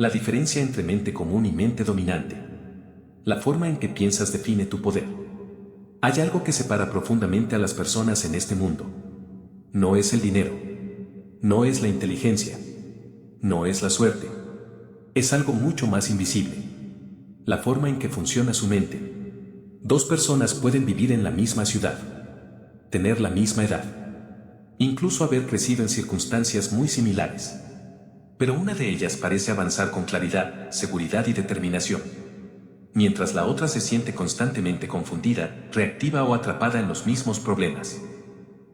La diferencia entre mente común y mente dominante. La forma en que piensas define tu poder. Hay algo que separa profundamente a las personas en este mundo. No es el dinero. No es la inteligencia. No es la suerte. Es algo mucho más invisible. La forma en que funciona su mente. Dos personas pueden vivir en la misma ciudad, tener la misma edad, incluso haber crecido en circunstancias muy similares. Pero una de ellas parece avanzar con claridad, seguridad y determinación, mientras la otra se siente constantemente confundida, reactiva o atrapada en los mismos problemas.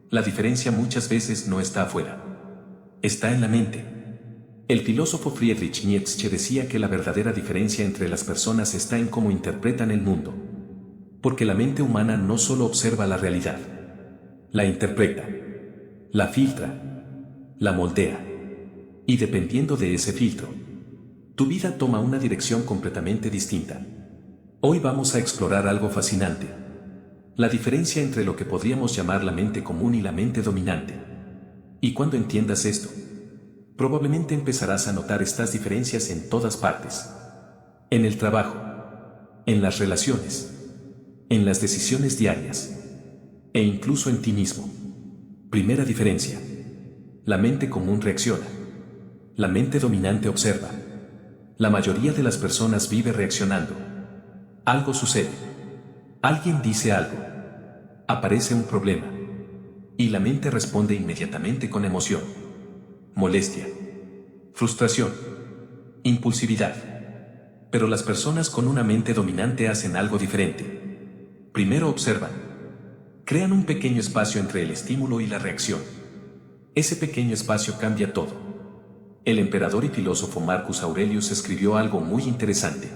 La diferencia muchas veces no está afuera. Está en la mente. El filósofo Friedrich Nietzsche decía que la verdadera diferencia entre las personas está en cómo interpretan el mundo. Porque la mente humana no solo observa la realidad, la interpreta, la filtra, la moldea. Y dependiendo de ese filtro, tu vida toma una dirección completamente distinta. Hoy vamos a explorar algo fascinante: la diferencia entre lo que podríamos llamar la mente común y la mente dominante. Y cuando entiendas esto, probablemente empezarás a notar estas diferencias en todas partes. En el trabajo, en las relaciones, en las decisiones diarias, e incluso en ti mismo. Primera diferencia. La mente común reacciona. La mente dominante observa. La mayoría de las personas vive reaccionando. Algo sucede. Alguien dice algo. Aparece un problema. Y la mente responde inmediatamente con emoción, molestia, frustración, impulsividad. Pero las personas con una mente dominante hacen algo diferente. Primero observan. Crean un pequeño espacio entre el estímulo y la reacción. Ese pequeño espacio cambia todo. El emperador y filósofo Marcus Aurelius escribió algo muy interesante.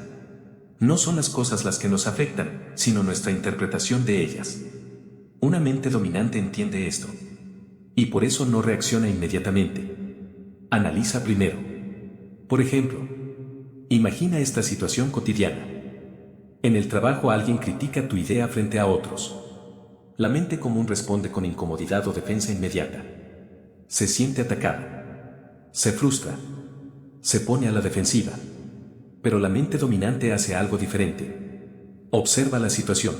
No son las cosas las que nos afectan, sino nuestra interpretación de ellas. Una mente dominante entiende esto. Y por eso no reacciona inmediatamente. Analiza primero. Por ejemplo, imagina esta situación cotidiana. En el trabajo alguien critica tu idea frente a otros. La mente común responde con incomodidad o defensa inmediata. Se siente atacada. Se frustra. Se pone a la defensiva. Pero la mente dominante hace algo diferente. Observa la situación.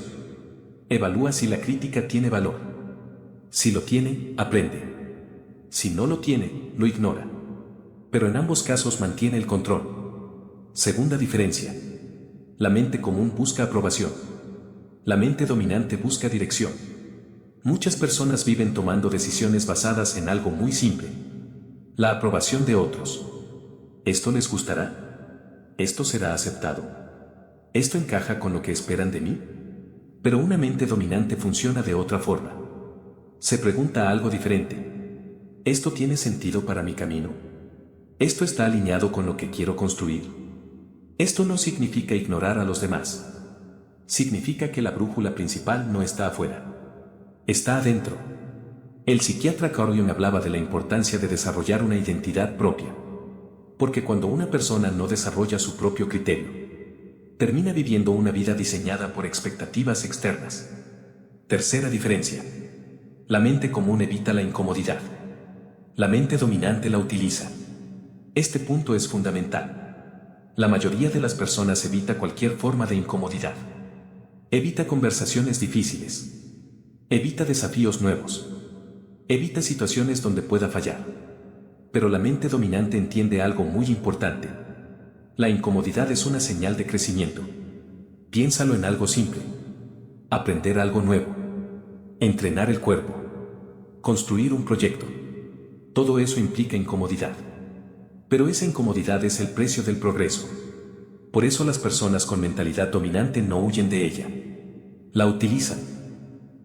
Evalúa si la crítica tiene valor. Si lo tiene, aprende. Si no lo tiene, lo ignora. Pero en ambos casos mantiene el control. Segunda diferencia. La mente común busca aprobación. La mente dominante busca dirección. Muchas personas viven tomando decisiones basadas en algo muy simple: la aprobación de otros. ¿Esto les gustará? ¿Esto será aceptado? ¿Esto encaja con lo que esperan de mí? Pero una mente dominante funciona de otra forma. Se pregunta algo diferente. ¿Esto tiene sentido para mi camino? ¿Esto está alineado con lo que quiero construir? Esto no significa ignorar a los demás. Significa que la brújula principal no está afuera. Está adentro. El psiquiatra Carl Jung hablaba de la importancia de desarrollar una identidad propia. Porque cuando una persona no desarrolla su propio criterio, termina viviendo una vida diseñada por expectativas externas. Tercera diferencia. La mente común evita la incomodidad. La mente dominante la utiliza. Este punto es fundamental. La mayoría de las personas evita cualquier forma de incomodidad. Evita conversaciones difíciles. Evita desafíos nuevos. Evita situaciones donde pueda fallar. Pero la mente dominante entiende algo muy importante. La incomodidad es una señal de crecimiento. Piénsalo en algo simple. Aprender algo nuevo. Entrenar el cuerpo. Construir un proyecto. Todo eso implica incomodidad. Pero esa incomodidad es el precio del progreso. Por eso las personas con mentalidad dominante no huyen de ella. La utilizan.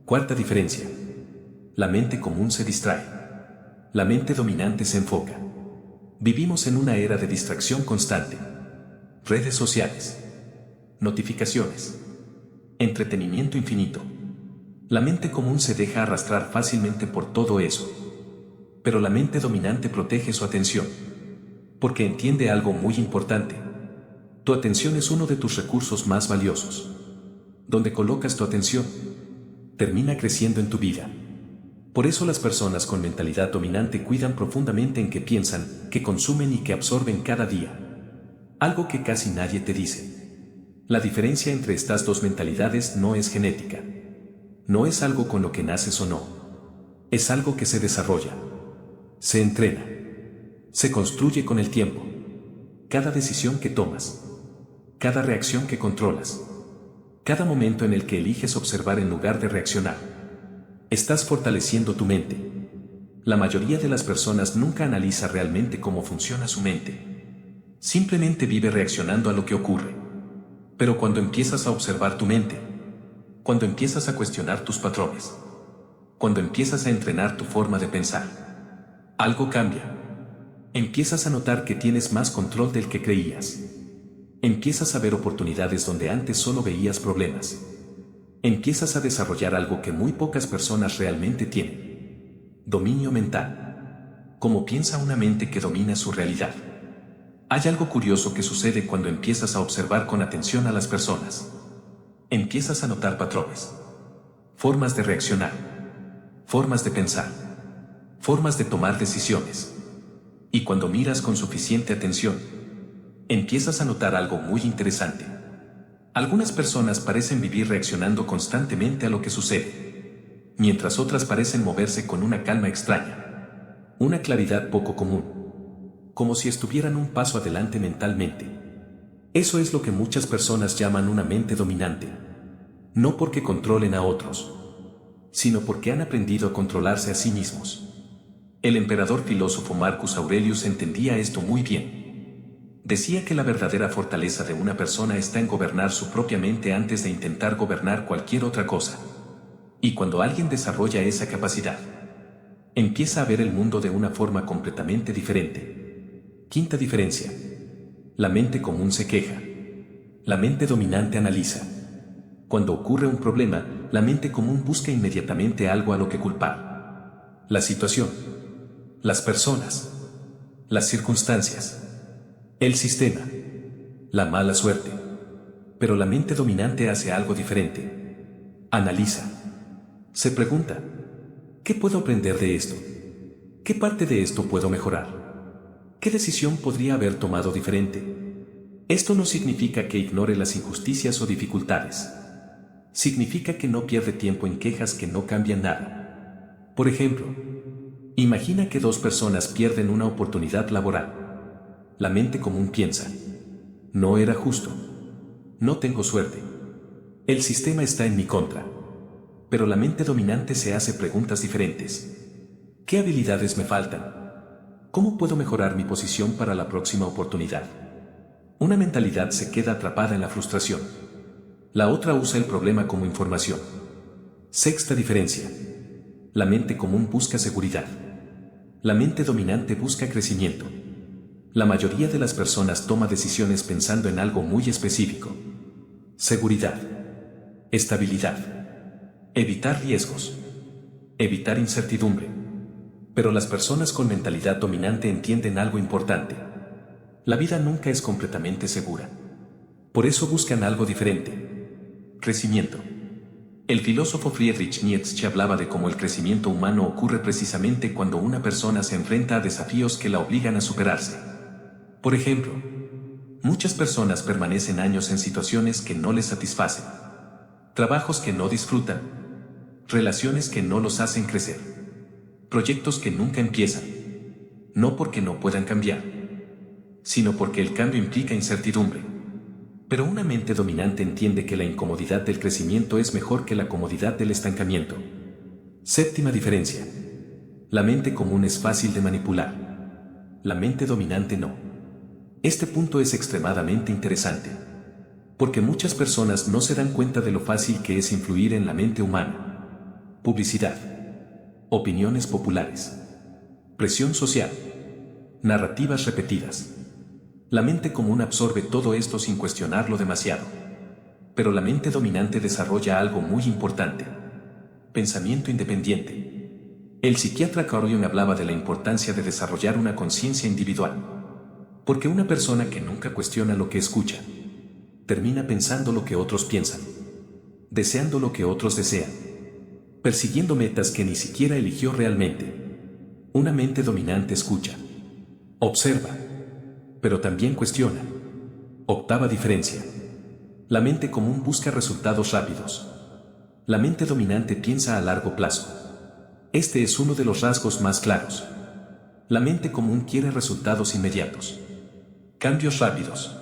Cuarta diferencia. La mente común se distrae. La mente dominante se enfoca. Vivimos en una era de distracción constante. Redes sociales. Notificaciones. Entretenimiento infinito. La mente común se deja arrastrar fácilmente por todo eso. Pero la mente dominante protege su atención. Porque entiende algo muy importante. Tu atención es uno de tus recursos más valiosos. Donde colocas tu atención, termina creciendo en tu vida. Por eso las personas con mentalidad dominante cuidan profundamente en qué piensan, qué consumen y qué absorben cada día. Algo que casi nadie te dice. La diferencia entre estas dos mentalidades no es genética. No es algo con lo que naces o no. Es algo que se desarrolla. Se entrena. Se construye con el tiempo. Cada decisión que tomas. Cada reacción que controlas. Cada momento en el que eliges observar en lugar de reaccionar. Estás fortaleciendo tu mente. La mayoría de las personas nunca analiza realmente cómo funciona su mente. Simplemente vive reaccionando a lo que ocurre. Pero cuando empiezas a observar tu mente, cuando empiezas a cuestionar tus patrones, cuando empiezas a entrenar tu forma de pensar, algo cambia. Empiezas a notar que tienes más control del que creías. Empiezas a ver oportunidades donde antes solo veías problemas. Empiezas a desarrollar algo que muy pocas personas realmente tienen. Dominio mental. Cómo piensa una mente que domina su realidad. Hay algo curioso que sucede cuando empiezas a observar con atención a las personas. Empiezas a notar patrones. Formas de reaccionar. Formas de pensar. Formas de tomar decisiones. Y cuando miras con suficiente atención, empiezas a notar algo muy interesante. Algunas personas parecen vivir reaccionando constantemente a lo que sucede, mientras otras parecen moverse con una calma extraña, una claridad poco común, como si estuvieran un paso adelante mentalmente. Eso es lo que muchas personas llaman una mente dominante, no porque controlen a otros, sino porque han aprendido a controlarse a sí mismos. El emperador filósofo Marcus Aurelius entendía esto muy bien. Decía que la verdadera fortaleza de una persona está en gobernar su propia mente antes de intentar gobernar cualquier otra cosa. Y cuando alguien desarrolla esa capacidad, empieza a ver el mundo de una forma completamente diferente. Quinta diferencia. La mente común se queja. La mente dominante analiza. Cuando ocurre un problema, la mente común busca inmediatamente algo a lo que culpar. La situación, las personas, las circunstancias, el sistema, la mala suerte. Pero la mente dominante hace algo diferente. Analiza. Se pregunta, ¿qué puedo aprender de esto? ¿Qué parte de esto puedo mejorar? ¿Qué decisión podría haber tomado diferente? Esto no significa que ignore las injusticias o dificultades. Significa que no pierde tiempo en quejas que no cambian nada. Por ejemplo, imagina que dos personas pierden una oportunidad laboral. La mente común piensa, no era justo. No tengo suerte. El sistema está en mi contra. Pero la mente dominante se hace preguntas diferentes. ¿Qué habilidades me faltan? ¿Cómo puedo mejorar mi posición para la próxima oportunidad? Una mentalidad se queda atrapada en la frustración. La otra usa el problema como información. Sexta diferencia. La mente común busca seguridad. La mente dominante busca crecimiento. La mayoría de las personas toma decisiones pensando en algo muy específico. Seguridad. Estabilidad. Evitar riesgos. Evitar incertidumbre. Pero las personas con mentalidad dominante entienden algo importante. La vida nunca es completamente segura. Por eso buscan algo diferente. Crecimiento. El filósofo Friedrich Nietzsche hablaba de cómo el crecimiento humano ocurre precisamente cuando una persona se enfrenta a desafíos que la obligan a superarse. Por ejemplo, muchas personas permanecen años en situaciones que no les satisfacen, trabajos que no disfrutan, relaciones que no los hacen crecer, proyectos que nunca empiezan, no porque no puedan cambiar, sino porque el cambio implica incertidumbre. Pero una mente dominante entiende que la incomodidad del crecimiento es mejor que la comodidad del estancamiento. Séptima diferencia. La mente común es fácil de manipular. La mente dominante no. Este punto es extremadamente interesante, porque muchas personas no se dan cuenta de lo fácil que es influir en la mente humana. Publicidad. Opiniones populares. Presión social. Narrativas repetidas. La mente común absorbe todo esto sin cuestionarlo demasiado. Pero la mente dominante desarrolla algo muy importante. Pensamiento independiente. El psiquiatra Carl Jung hablaba de la importancia de desarrollar una conciencia individual. Porque una persona que nunca cuestiona lo que escucha, termina pensando lo que otros piensan, deseando lo que otros desean, persiguiendo metas que ni siquiera eligió realmente. Una mente dominante escucha, observa, pero también cuestiona. Octava diferencia. La mente común busca resultados rápidos. La mente dominante piensa a largo plazo. Este es uno de los rasgos más claros. La mente común quiere resultados inmediatos. Cambios rápidos.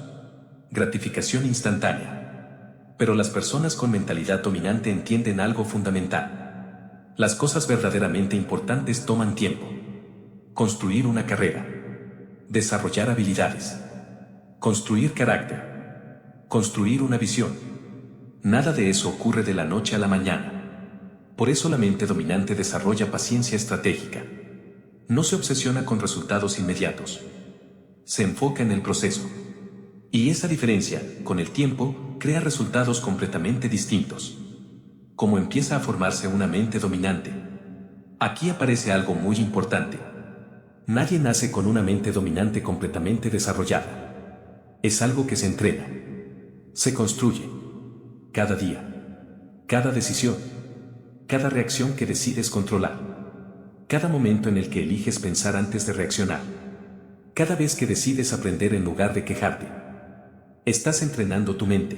Gratificación instantánea. Pero las personas con mentalidad dominante entienden algo fundamental. Las cosas verdaderamente importantes toman tiempo. Construir una carrera. Desarrollar habilidades. Construir carácter. Construir una visión. Nada de eso ocurre de la noche a la mañana. Por eso la mente dominante desarrolla paciencia estratégica. No se obsesiona con resultados inmediatos. Se enfoca en el proceso. Y esa diferencia, con el tiempo, crea resultados completamente distintos. ¿Cómo empieza a formarse una mente dominante? Aquí aparece algo muy importante. Nadie nace con una mente dominante completamente desarrollada. Es algo que se entrena. Se construye. Cada día. Cada decisión. Cada reacción que decides controlar. Cada momento en el que eliges pensar antes de reaccionar. Cada vez que decides aprender en lugar de quejarte. Estás entrenando tu mente.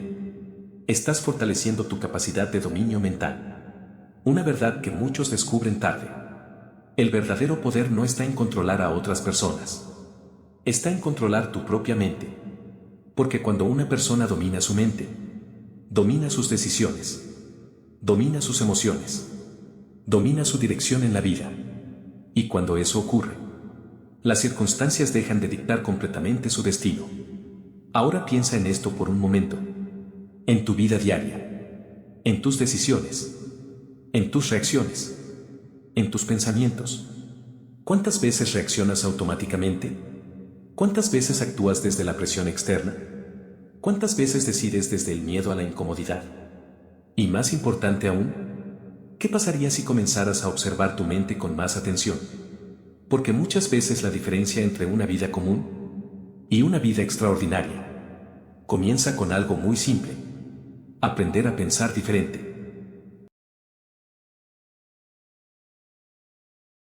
Estás fortaleciendo tu capacidad de dominio mental. Una verdad que muchos descubren tarde. El verdadero poder no está en controlar a otras personas. Está en controlar tu propia mente. Porque cuando una persona domina su mente, domina sus decisiones, domina sus emociones, domina su dirección en la vida. Y cuando eso ocurre, las circunstancias dejan de dictar completamente su destino. Ahora piensa en esto por un momento. En tu vida diaria. En tus decisiones. En tus reacciones. En tus pensamientos. ¿Cuántas veces reaccionas automáticamente? ¿Cuántas veces actúas desde la presión externa? ¿Cuántas veces decides desde el miedo a la incomodidad? Y más importante aún, ¿qué pasaría si comenzaras a observar tu mente con más atención? Porque muchas veces la diferencia entre una vida común y una vida extraordinaria comienza con algo muy simple: aprender a pensar diferente.